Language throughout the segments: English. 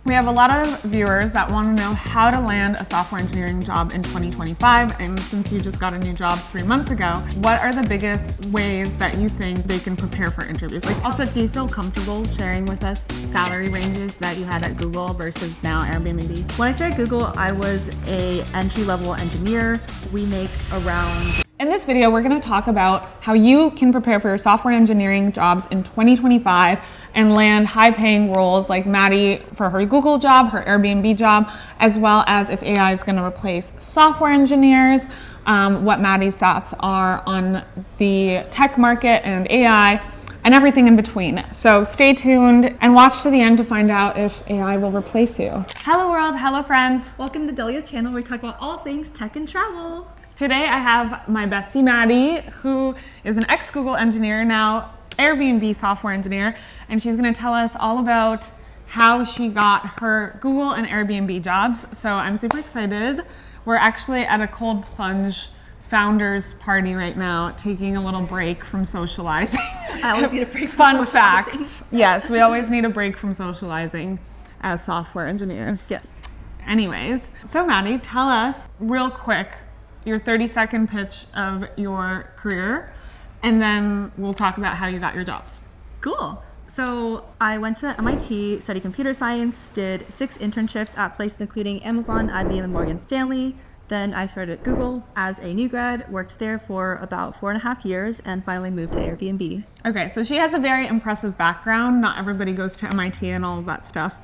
We have a lot of viewers that want to know how to land a software engineering job in 2025. And since you just got a new job 3 months ago, what are the biggest ways that you think they can prepare for interviews? Like, also, do you feel comfortable sharing with us salary ranges that you had at Google versus now Airbnb? When I started Google, I was an entry-level engineer. We make around... In this video, we're going to talk about how you can prepare for your software engineering jobs in 2025 and land high-paying roles like Maddy for her Google job, her Airbnb job, as well as if AI is going to replace software engineers, what Maddy's thoughts are on the tech market and AI, and everything in between. So stay tuned and watch to the end to find out if AI will replace you. Hello world, hello friends. Welcome to Delia's channel where we talk about all things tech and travel. Today I have my bestie Maddy, who is an ex-Google engineer, now Airbnb software engineer, and she's gonna tell us all about how she got her Google and Airbnb jobs. So I'm super excited. We're actually at a cold plunge founders party right now, taking a little break from socializing. I always need a break from Fun socializing. fact, yes, we always need a break from socializing as software engineers. Yes. Anyways, so Maddy, tell us real quick, your 30-second pitch of your career, and then we'll talk about how you got your jobs. Cool. So I went to MIT, studied computer science, did 6 internships at places including Amazon, IBM, and Morgan Stanley. Then I started at Google as a new grad, worked there for about 4.5 years, and finally moved to Airbnb. Okay, so she has a very impressive background. Not everybody goes to MIT and all of that stuff,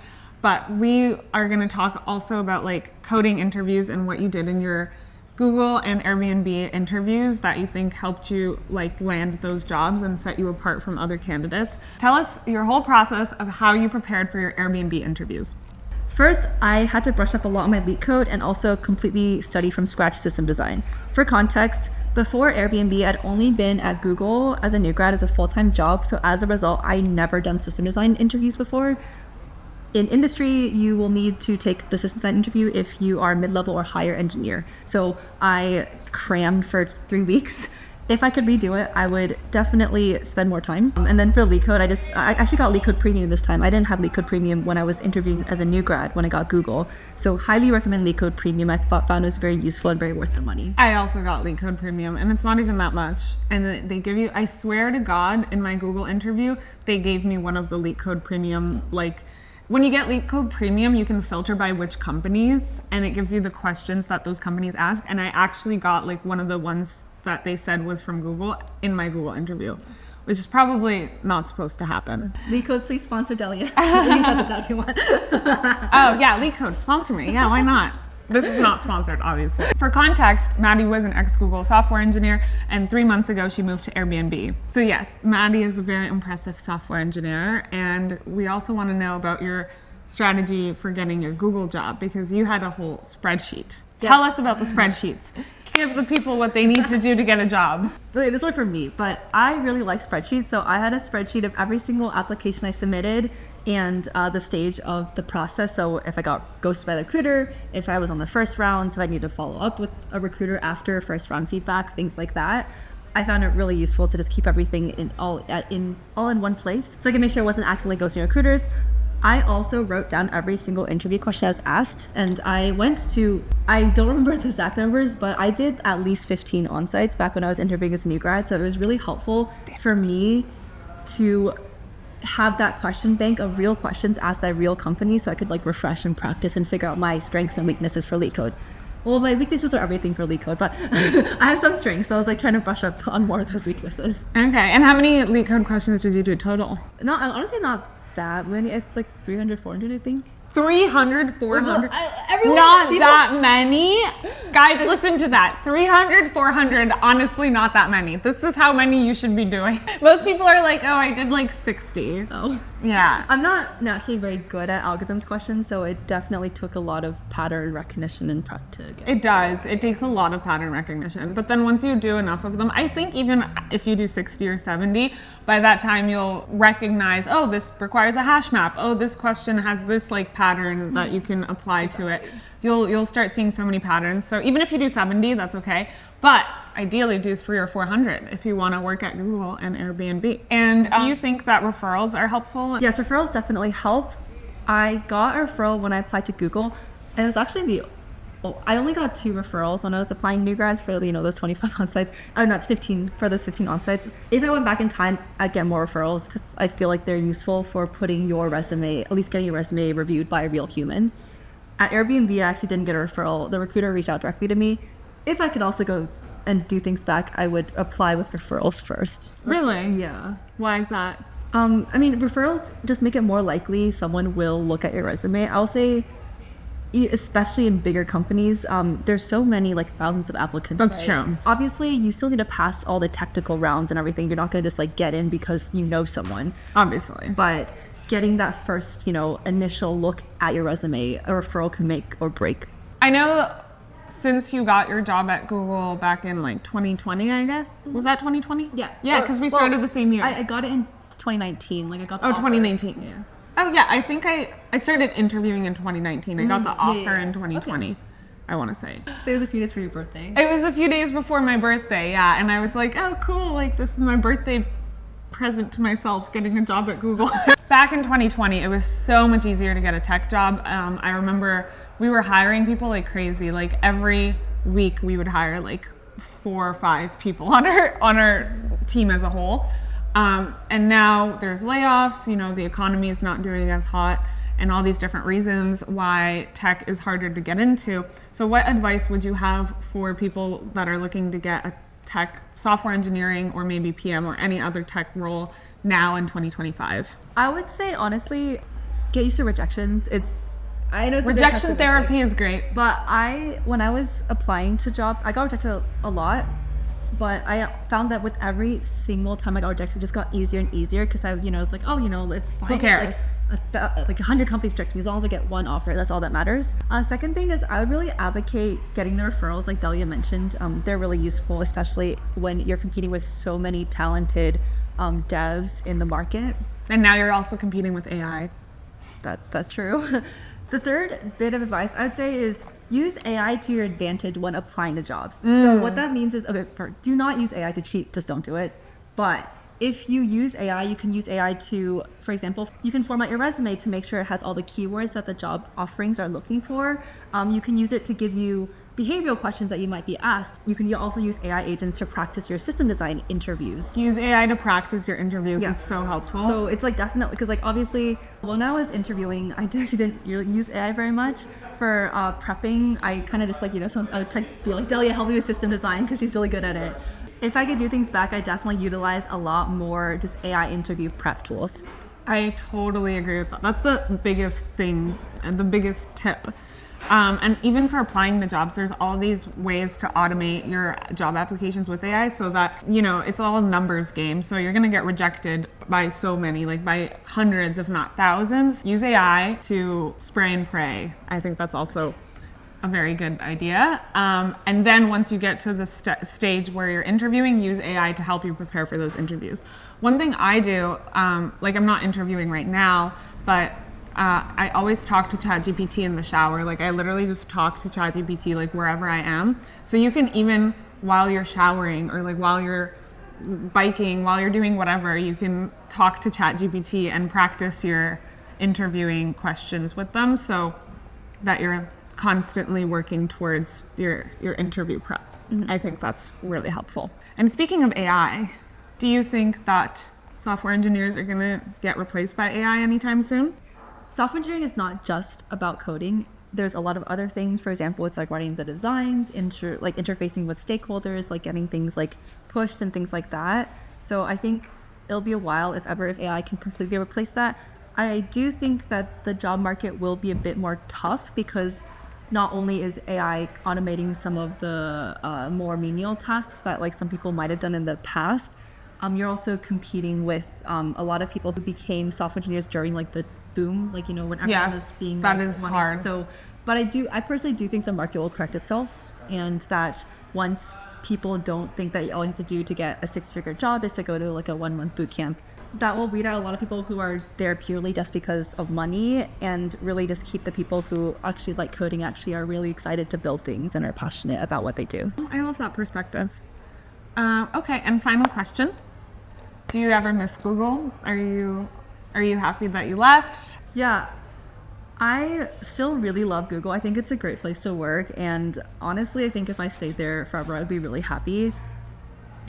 but we are gonna talk also about like coding interviews and what you did in your Google and Airbnb interviews that you think helped you like land those jobs and set you apart from other candidates. Tell us your whole process of how you prepared for your Airbnb interviews. First, I had to brush up a lot on my LeetCode and also completely study from scratch system design. For context, before Airbnb, I'd only been at Google as a new grad as a full-time job, so as a result, I never done system design interviews before. In industry, you will need to take the system design interview if you are mid-level or higher engineer. So I crammed for 3 weeks. If I could redo it, I would definitely spend more time. And then for LeetCode, I actually got LeetCode Premium this time. I didn't have LeetCode Premium when I was interviewing as a new grad when I got Google. So highly recommend LeetCode Premium. I found it was very useful and very worth the money. I also got LeetCode Premium, and it's not even that much. And they give you, I swear to God, in my Google interview, they gave me one of the LeetCode Premium, like, when you get LeetCode Premium, you can filter by which companies, and it gives you the questions that those companies ask. And I actually got like one of the ones that they said was from Google in my Google interview, which is probably not supposed to happen. LeetCode, please sponsor Delia. You can cut this out if you want. Oh yeah, LeetCode, sponsor me. Yeah, why not? This is not sponsored, obviously. For context, Maddy was an ex-Google software engineer, and 3 months ago, she moved to Airbnb. So yes, Maddy is a very impressive software engineer, and we also want to know about your strategy for getting your Google job, because you had a whole spreadsheet. Yes. Tell us about the spreadsheets. Give the people what they need to do to get a job. Really, this worked for me, but I really like spreadsheets, so I had a spreadsheet of every single application I submitted and the stage of the process. So if I got ghosted by the recruiter, if I was on the first round, so I need to follow up with a recruiter after first round feedback, things like that. I found it really useful to just keep everything in all in one place, so I can make sure I wasn't accidentally ghosting recruiters. I also wrote down every single interview question I was asked, and I went to, I don't remember the exact numbers, but I did at least 15 on-sites back when I was interviewing as a new grad, so it was really helpful for me to have that question bank of real questions asked by real companies so I could like refresh and practice and figure out my strengths and weaknesses for LeetCode. Well, my weaknesses are everything for LeetCode, but I have some strengths, so I was like trying to brush up on more of those weaknesses. Okay, and how many LeetCode questions did you do total? No, honestly not that many. It's like 300, 400, I think. 300, 400, Everyone, not people, that many. Guys, listen to that. 300, 400, honestly not that many. This is how many you should be doing. Most people are like, oh, I did like 60. Oh. Yeah. I'm not naturally very good at algorithms questions, so it definitely took a lot of pattern recognition and prep to get. It does. It takes a lot of pattern recognition. But then once you do enough of them, I think even if you do 60 or 70, by that time you'll recognize, oh, this requires a hash map. Oh, this question has this like pattern that you can apply to it. You'll start seeing so many patterns. So even if you do 70, that's okay. But ideally do 300 or 400 if you want to work at Google and Airbnb. And do you think that referrals are helpful? Yes, referrals definitely help. I got a referral when I applied to Google, and it was actually I only got 2 referrals when I was applying new grads for, those 25 on-sites. Not 15, for those 15 on-sites. If I went back in time, I'd get more referrals because I feel like they're useful for putting your resume, at least getting your resume reviewed by a real human. At Airbnb, I actually didn't get a referral. The recruiter reached out directly to me. If I could also go and do things back, I would apply with referrals first. Really? Yeah. Why is that? Referrals just make it more likely someone will look at your resume. I'll say, especially in bigger companies, there's so many, thousands of applicants. That's true. Obviously, you still need to pass all the technical rounds and everything. You're not going to just get in because you know someone. Obviously. But getting that first, initial look at your resume, a referral can make or break. I know since you got your job at Google back in 2020, I guess. Was that 2020? Yeah. Yeah, because we started the same year. I got it in 2019. I got the offer. 2019. Yeah. Oh yeah, I think I started interviewing in 2019. I got the offer in 2020. Okay. I want to say. So it was a few days for your birthday. It was a few days before my birthday, yeah, and I was like, oh cool, this is my birthday present to myself, getting a job at Google. Back in 2020, it was so much easier to get a tech job. I remember we were hiring people like crazy. Every week we would hire 4 or 5 people on our team as a whole. And now there's layoffs, the economy is not doing as hot, and all these different reasons why tech is harder to get into. So what advice would you have for people that are looking to get a tech, software engineering, or maybe PM or any other tech role now in 2025? I would say, honestly, get used to rejections. I know it's rejection therapy is great. But when I was applying to jobs, I got rejected a lot. But I found that with every single time I got rejected, it just got easier and easier because I was like, it's fine. Who cares? 100 companies reject me. As long as I get one offer, that's all that matters. Second thing is I would really advocate getting the referrals like Delia mentioned. They're really useful, especially when you're competing with so many talented devs in the market. And now you're also competing with AI. That's true. The third bit of advice I'd say is use AI to your advantage when applying to jobs. So what that means is, do not use AI to cheat, just don't do it. But if you use AI, you can use AI to, for example, you can format your resume to make sure it has all the keywords that the job offerings are looking for. You can use it to give you behavioral questions that you might be asked. You can also use AI agents to practice your system design interviews. Use AI to practice your interviews. Yeah. It's so helpful. So it's definitely, because obviously, when I was interviewing, I actually didn't really use AI very much. For prepping, I kind of just I would be like, Delia, help me with system design because she's really good at it. If I could do things back, I definitely utilize a lot more just AI interview prep tools. I totally agree with that. That's the biggest thing and the biggest tip. And even for applying to jobs, there's all these ways to automate your job applications with AI so that, it's all a numbers game. So you're going to get rejected by so many, by hundreds, if not thousands. Use AI to spray and pray. I think that's also a very good idea. And then once you get to the stage where you're interviewing, use AI to help you prepare for those interviews. One thing I do, I'm not interviewing right now, but I always talk to ChatGPT in the shower. I literally just talk to ChatGPT wherever I am. So you can, even while you're showering or while you're biking, while you're doing whatever, you can talk to ChatGPT and practice your interviewing questions with them so that you're constantly working towards your interview prep. Mm-hmm. I think that's really helpful. And speaking of AI, do you think that software engineers are going to get replaced by AI anytime soon? Software engineering is not just about coding. There's a lot of other things. For example, it's writing the designs, interfacing with stakeholders, getting things pushed and things like that. So I think it'll be a while, if AI can completely replace that. I do think that the job market will be a bit more tough because not only is AI automating some of the more menial tasks that some people might have done in the past, you're also competing with a lot of people who became software engineers during the boom, when everyone was being that is hard. So, but I personally do think the market will correct itself, and that once people don't think that all you have to do to get a 6-figure job is to go to a 1-month boot camp, that will weed out a lot of people who are there purely just because of money, and really just keep the people who actually like coding, actually are really excited to build things and are passionate about what they do. I love that perspective. Okay, and final question. Do you ever miss Google? Are you happy that you left? Yeah, I still really love Google. I think it's a great place to work. And honestly, I think if I stayed there forever, I'd be really happy.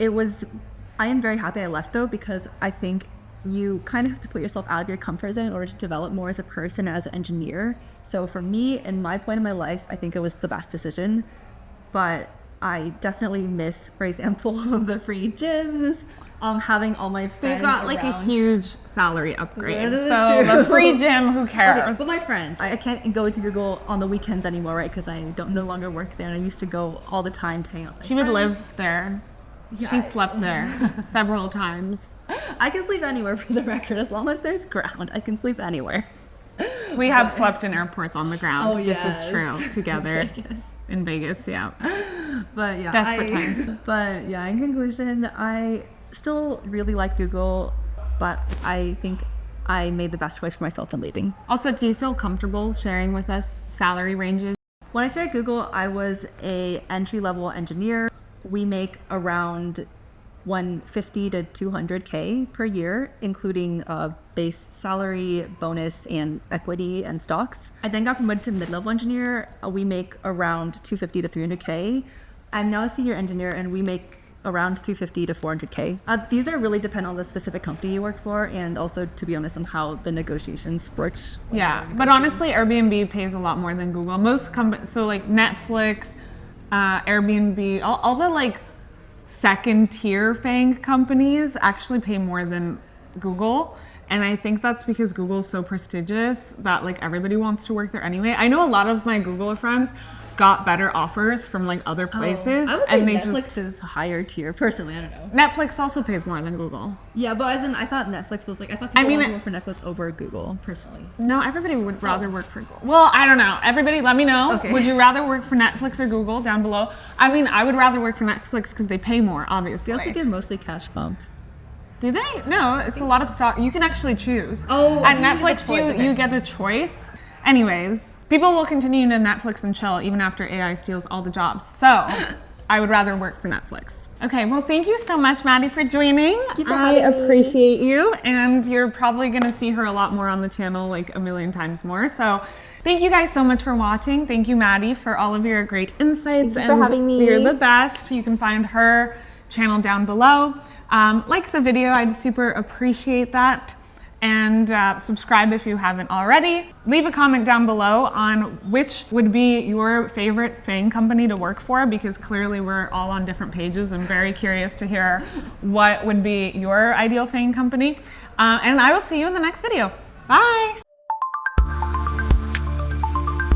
I am very happy I left though, because I think you kind of have to put yourself out of your comfort zone in order to develop more as a person and as an engineer. So for me, in my point in my life, I think it was the best decision. But I definitely miss, for example, the free gyms, having all my friends. They've got like a around. huge salary upgrade. That is So true. the free gym, who cares? Okay, but my friend, I can't go to Google on the weekends anymore, right? Because I don't no longer work there, and I used to go all the time to hang out with my She would friends. live there. Yeah, She slept there several times. I can sleep anywhere for the record, as long as there's ground. I can sleep anywhere. We have slept in airports on the ground. Oh, This yes. is true. Together Vegas. in Vegas, yeah. But yeah, Desperate times. But yeah, in conclusion, I still really like Google, but I think I made the best choice for myself in leaving. Also, do you feel comfortable sharing with us salary ranges? When I started Google, I was a entry-level engineer. We make around 150 to 200K per year, including base salary, bonus, and equity and stocks. I then got promoted to mid-level engineer. We make around 250 to 300K. I'm now a senior engineer, and we make around 350 to 400K. These are really depend on the specific company you work for, and also, to be honest, on how the negotiations worked. Yeah, but honestly, Airbnb pays a lot more than Google. Most companies, so like Netflix, Airbnb, all the like second tier FAANG companies actually pay more than Google. And I think that's because Google is so prestigious that like everybody wants to work there anyway. I know a lot of my Google friends got better offers from like other places, I would say and they Netflix just is higher tier. Personally, I don't know. Netflix also pays more than Google. Yeah, but as in, I thought Netflix was like, I thought people mean, wanted to work for Netflix over Google, personally. No, everybody would rather work for Google. Well, I don't know. Everybody, let me know. Okay. Would you rather work for Netflix or Google down below? I mean, I would rather work for Netflix because they pay more, obviously. They also give mostly cash comp. Do they? No, it's a lot of stock. You can actually choose. Oh, at you get a Netflix, choice, okay. you get a choice. Anyways, people will continue to Netflix and chill even after AI steals all the jobs. So I would rather work for Netflix. Okay, well, thank you so much, Maddy, for joining. Thank you for I having me. appreciate you, and you're probably gonna see her a lot more on the channel, like a million times more. So thank you guys so much for watching. Thank you, Maddy, for all of your great insights. Thank you for having me. You're the best. You can find her channel down below. Like the video, I'd super appreciate that. And subscribe if you haven't already. Leave a comment down below on which would be your favorite FAANG company to work for, because clearly we're all on different pages. I'm very curious to hear what would be your ideal FAANG company. And I will see you in the next video. Bye.